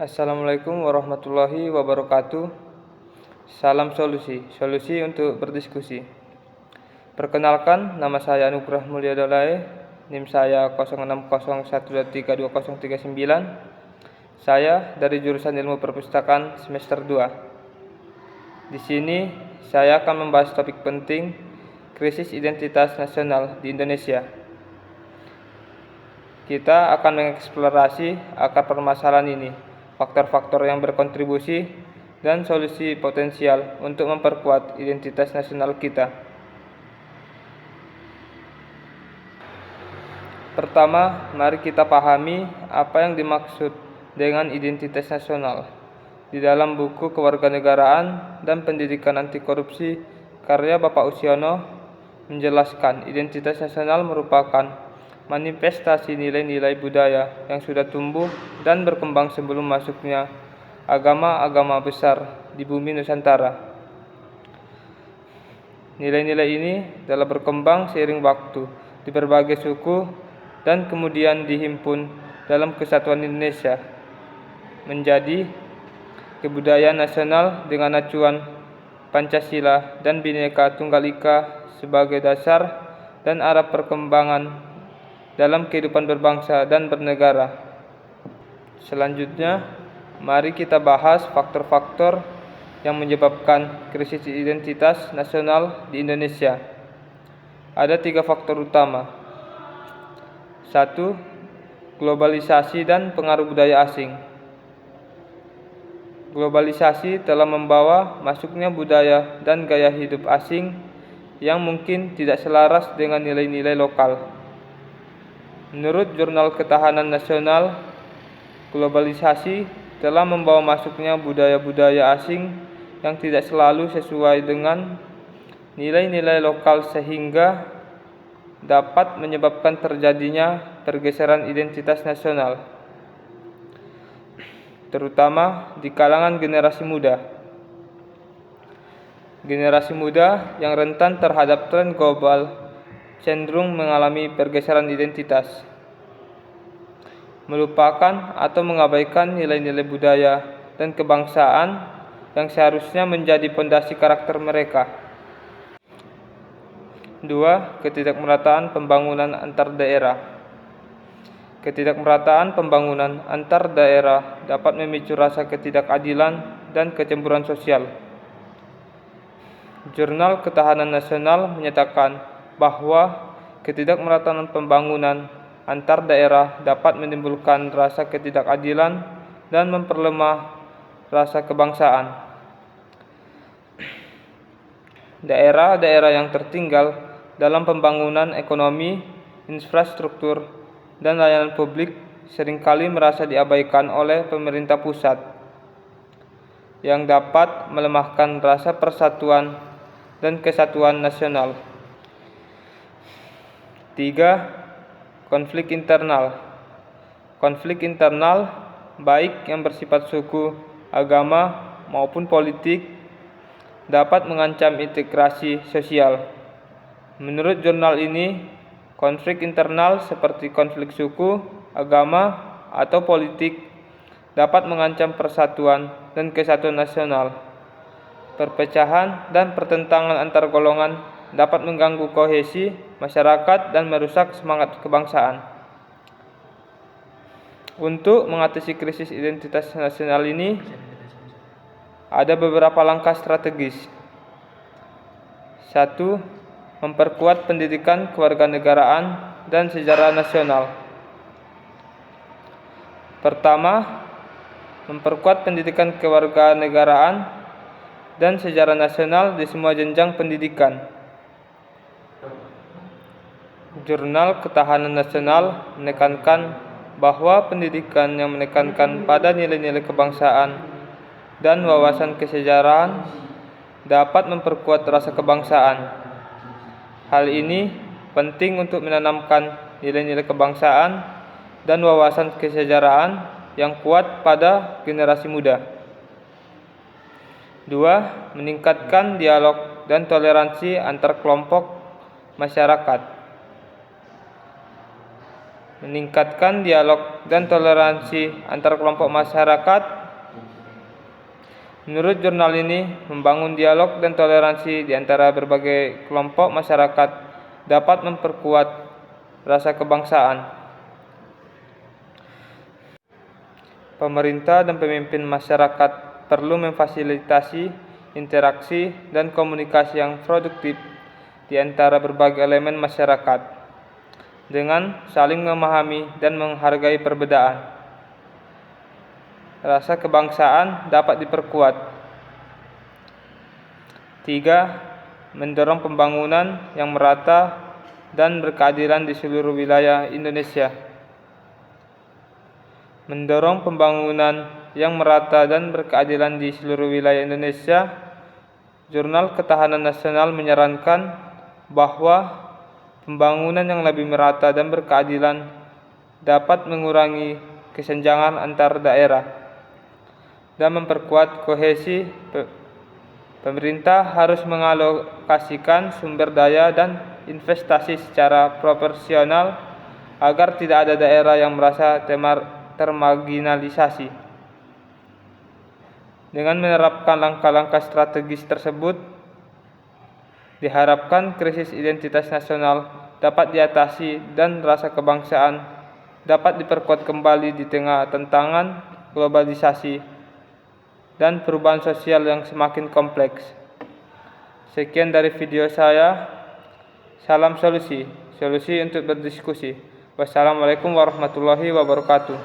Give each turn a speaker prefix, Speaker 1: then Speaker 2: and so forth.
Speaker 1: Assalamualaikum warahmatullahi wabarakatuh. Salam solusi untuk berdiskusi. Perkenalkan, nama saya Anugrah Mulya Dolae, NIM saya 0601232039. Saya dari jurusan Ilmu Perpustakaan semester 2. Di sini saya akan membahas topik penting, krisis identitas nasional di Indonesia. Kita akan mengeksplorasi akar permasalahan ini, faktor-faktor yang berkontribusi, dan solusi potensial untuk memperkuat identitas nasional kita. Pertama, mari kita pahami apa yang dimaksud dengan identitas nasional. Di dalam buku Kewarganegaraan dan Pendidikan Anti Korupsi karya Bapak Usiono menjelaskan identitas nasional merupakan manifestasi nilai-nilai budaya yang sudah tumbuh dan berkembang sebelum masuknya agama-agama besar di bumi Nusantara. Nilai-nilai ini telah berkembang seiring waktu di berbagai suku dan kemudian dihimpun dalam kesatuan Indonesia menjadi kebudayaan nasional dengan acuan Pancasila dan Bhinneka Tunggal Ika sebagai dasar dan arah perkembangan dalam kehidupan berbangsa dan bernegara. Selanjutnya, mari kita bahas faktor-faktor yang menyebabkan krisis identitas nasional di Indonesia. Ada 3 faktor utama. 1. Globalisasi dan pengaruh budaya asing. Globalisasi telah membawa masuknya budaya dan gaya hidup asing yang mungkin tidak selaras dengan nilai-nilai lokal. Menurut Jurnal Ketahanan Nasional, globalisasi telah membawa masuknya budaya-budaya asing yang tidak selalu sesuai dengan nilai-nilai lokal sehingga dapat menyebabkan terjadinya pergeseran identitas nasional, terutama di kalangan generasi muda. Generasi muda yang rentan terhadap tren global cenderung mengalami pergeseran identitas, melupakan atau mengabaikan nilai-nilai budaya dan kebangsaan yang seharusnya menjadi pondasi karakter mereka. 2. Ketidakmerataan pembangunan antar daerah. Ketidakmerataan pembangunan antar daerah dapat memicu rasa ketidakadilan dan kecemburuan sosial. Jurnal Ketahanan Nasional menyatakan bahwa ketidakmerataan pembangunan antar daerah dapat menimbulkan rasa ketidakadilan dan memperlemah rasa kebangsaan. Daerah-daerah yang tertinggal dalam pembangunan ekonomi, infrastruktur, dan layanan publik seringkali merasa diabaikan oleh pemerintah pusat, yang dapat melemahkan rasa persatuan dan kesatuan nasional. 3. Konflik internal. Konflik internal, baik yang bersifat suku, agama, maupun politik, dapat mengancam integrasi sosial. Menurut jurnal ini, konflik internal seperti konflik suku, agama, atau politik dapat mengancam persatuan dan kesatuan nasional. Perpecahan dan pertentangan antar golongan dapat mengganggu kohesi masyarakat dan merusak semangat kebangsaan. Untuk mengatasi krisis identitas nasional ini, ada beberapa langkah strategis. 1. Memperkuat pendidikan kewarganegaraan dan sejarah nasional. Pertama, memperkuat pendidikan kewarganegaraan dan sejarah nasional di semua jenjang pendidikan. Jurnal Ketahanan Nasional menekankan bahwa pendidikan yang menekankan pada nilai-nilai kebangsaan dan wawasan kesejarahan dapat memperkuat rasa kebangsaan. Hal ini penting untuk menanamkan nilai-nilai kebangsaan dan wawasan kesejarahan yang kuat pada generasi muda. 2. Meningkatkan dialog dan toleransi antar kelompok masyarakat. meningkatkan dialog dan toleransi antar kelompok masyarakat. Menurut jurnal ini, membangun dialog dan toleransi di antara berbagai kelompok masyarakat dapat memperkuat rasa kebangsaan. Pemerintah dan pemimpin masyarakat perlu memfasilitasi interaksi dan komunikasi yang produktif di antara berbagai elemen masyarakat dengan saling memahami dan menghargai perbedaan. Rasa kebangsaan dapat diperkuat. 3. Mendorong pembangunan yang merata dan berkeadilan di seluruh wilayah Indonesia. Mendorong pembangunan yang merata dan berkeadilan di seluruh wilayah Indonesia. Jurnal Ketahanan Nasional menyarankan bahwa pembangunan yang lebih merata dan berkeadilan dapat mengurangi kesenjangan antar daerah dan memperkuat kohesi. Pemerintah harus mengalokasikan sumber daya dan investasi secara proporsional agar tidak ada daerah yang merasa termarginalisasi. Dengan menerapkan langkah-langkah strategis tersebut, diharapkan krisis identitas nasional dapat diatasi dan rasa kebangsaan dapat diperkuat kembali di tengah tantangan globalisasi dan perubahan sosial yang semakin kompleks. Sekian dari video saya. Salam solusi untuk berdiskusi. Wassalamualaikum warahmatullahi wabarakatuh.